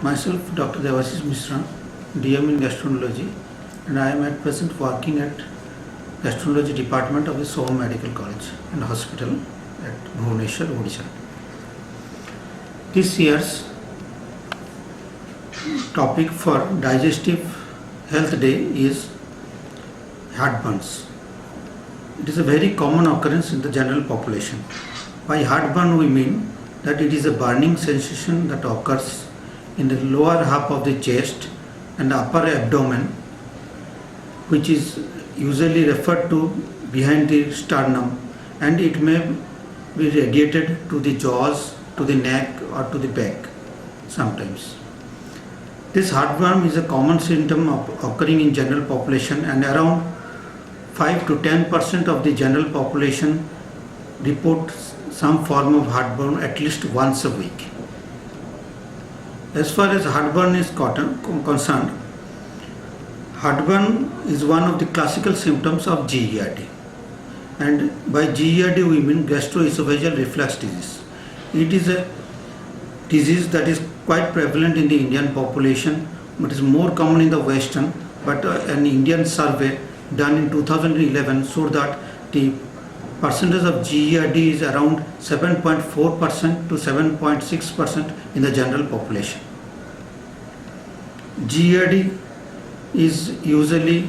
Myself, Dr. Debasis Mishra, DM in Gastroenterology, and I am at present working at Gastroenterology Department of the Soam Medical College and Hospital at Bhubaneswar, Odisha. This year's topic for Digestive Health Day is heartburns. It is a very common occurrence in the general population. By heartburn we mean that it is a burning sensation that occurs in the lower half of the chest and upper abdomen, which is usually referred to behind the sternum, and it may be radiated to the jaws, to the neck or to the back sometimes. This heartburn is a common symptom occurring in general population, and around 5 to 10% of the general population report some form of heartburn at least once a week. As far as heartburn is concerned, heartburn is one of the classical symptoms of GERD, and by GERD we mean gastroesophageal reflux disease. It is a disease that is quite prevalent in the Indian population, but is more common in the Western. But an Indian survey done in 2011 showed that the percentage of GERD is around 7.4% to 7.6% in the general population. GERD is usually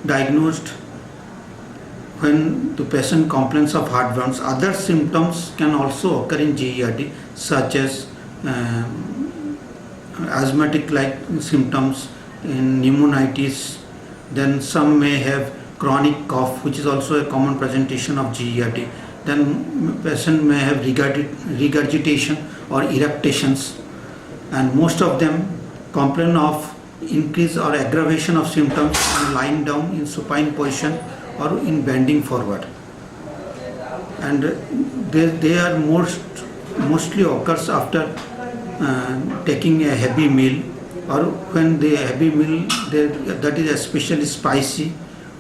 diagnosed when the patient complains of heartburns. Other symptoms can also occur in GERD, such as asthmatic-like symptoms, in pneumonitis. Then some may have chronic cough, which is also a common presentation of GERD. Then patient may have regurgitation or eructations, and most of them complain of increase or aggravation of symptoms in lying down in supine position or in bending forward. And they are mostly occurs after taking a heavy meal, or when the heavy meal that is especially spicy,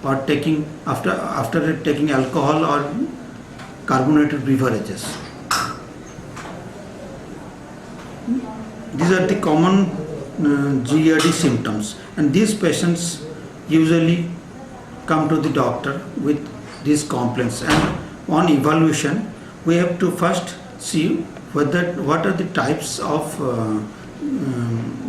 or taking after taking alcohol or carbonated beverages. These are the common GERD symptoms, and these patients usually come to the doctor with these complaints, and on evaluation we have to first see what are the types of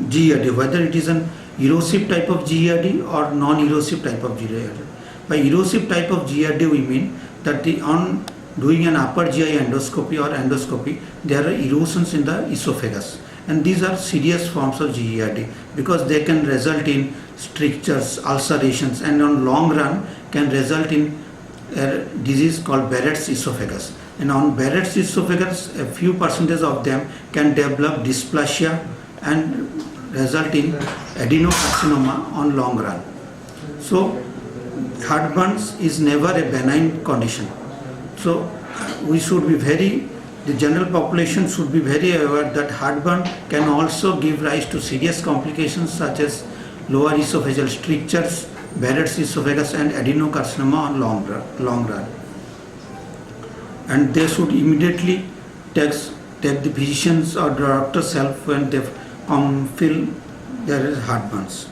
GERD, whether it is an erosive type of GERD or non-erosive type of GERD. By erosive type of GERD we mean that on doing an upper GI endoscopy or endoscopy, there are erosions in the esophagus, and these are serious forms of GERD because they can result in strictures, ulcerations, and on long run can result in a disease called Barrett's esophagus. And on Barrett's esophagus, a few percentage of them can develop dysplasia and result in adenocarcinoma on long run. So heartburns is never a benign condition. So we should be the general population should be very aware that heartburn can also give rise to serious complications such as lower esophageal strictures, Barrett's esophagus, and adenocarcinoma on long run. And they should immediately take the physician's or doctor's help when they feel there is heartburns.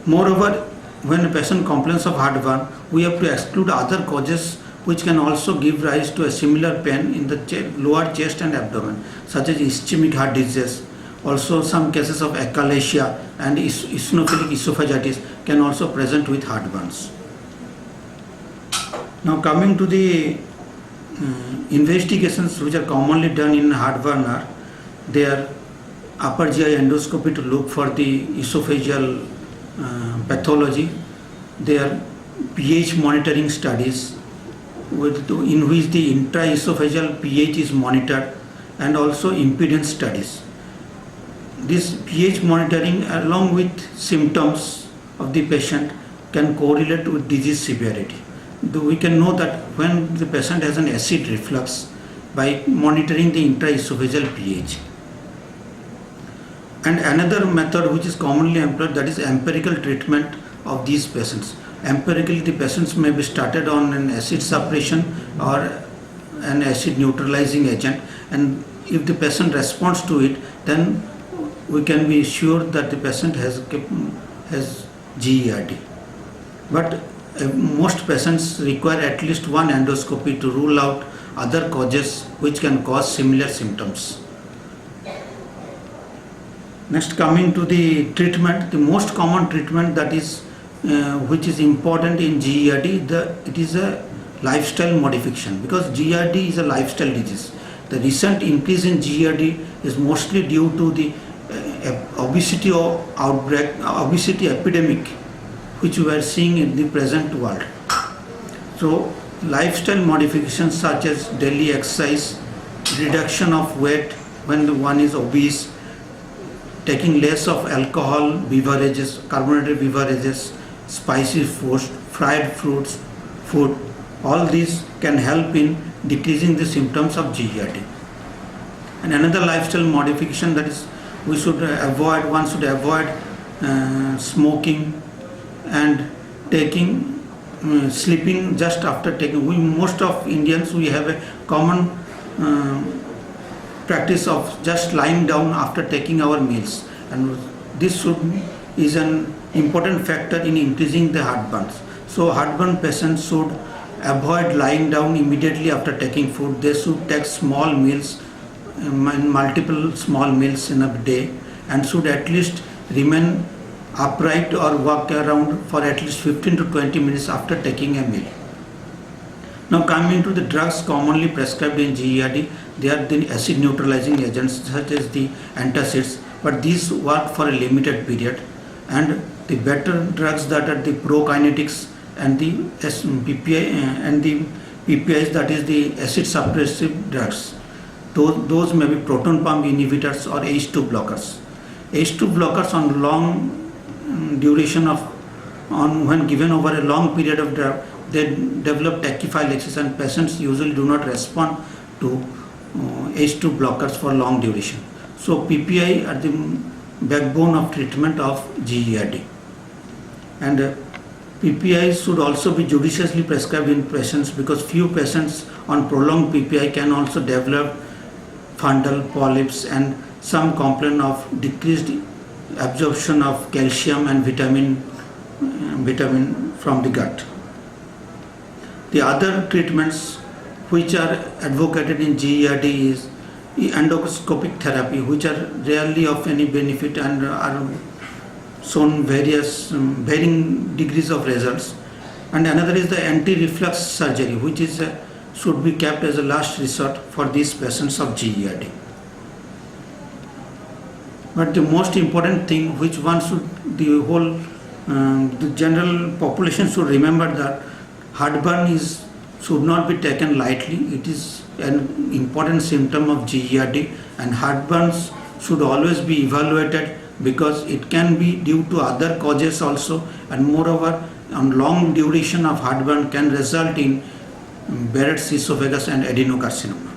Moreover, when a patient complains of heartburn, we have to exclude other causes which can also give rise to a similar pain in the lower chest and abdomen, such as ischemic heart disease. Also, some cases of achalasia and eosinophilic esophagitis can also present with heartburns. Now, coming to the investigations which are commonly done in heartburn are their upper GI endoscopy to look for the esophageal pathology, their pH monitoring studies in which the intraesophageal pH is monitored, and also impedance studies. This pH monitoring along with symptoms of the patient can correlate with disease severity. We can know that when the patient has an acid reflux by monitoring the intraesophageal pH. And another method which is commonly employed, that is empirical treatment of these patients. Empirically, the patients may be started on an acid suppression or an acid neutralizing agent, and if the patient responds to it, then we can be sure that the patient has GERD. But most patients require at least one endoscopy to rule out other causes which can cause similar symptoms. Next, coming to the treatment, the most common treatment that is which is important in GERD, it is a lifestyle modification, because GERD is a lifestyle disease. The recent increase in GERD is mostly due to the obesity epidemic which we are seeing in the present world. So lifestyle modifications such as daily exercise, reduction of weight when one is obese, taking less of alcohol beverages, carbonated beverages, spicy foods, fried fruits, food, all these can help in decreasing the symptoms of GERD. And another lifestyle modification that is one should avoid smoking and sleeping just after taking. Most of Indians, we have a common practice of just lying down after taking our meals, and this is an important factor in increasing the heartburns. So heartburn patients should avoid lying down immediately after taking food. They should take small meals, multiple small meals in a day, and should at least remain upright or walk around for at least 15 to 20 minutes after taking a meal. Now coming to the drugs commonly prescribed in GERD, they are the acid neutralizing agents such as the antacids, but these work for a limited period, and the better drugs that are the prokinetics and the PPIs, that is the acid suppressive drugs. Those may be proton pump inhibitors or H2 blockers. H2 blockers on long duration when given over a long period of drug, they develop tachyphylaxis, and patients usually do not respond to H2 blockers for long duration. So PPI are the backbone of treatment of GERD, and PPI should also be judiciously prescribed in patients, because few patients on prolonged PPI can also develop fundal polyps, and some complain of decreased absorption of calcium and vitamin from the gut. The other treatments which are advocated in GERD is endoscopic therapy, which are rarely of any benefit and are shown varying degrees of results. And another is the anti-reflux surgery, which should be kept as a last resort for these patients of GERD. But the most important thing which the general population should remember, that heartburn should not be taken lightly. It is an important symptom of GERD, and heartburns should always be evaluated, because it can be due to other causes also, and moreover, on long duration of heartburn can result in Barrett's esophagus and adenocarcinoma.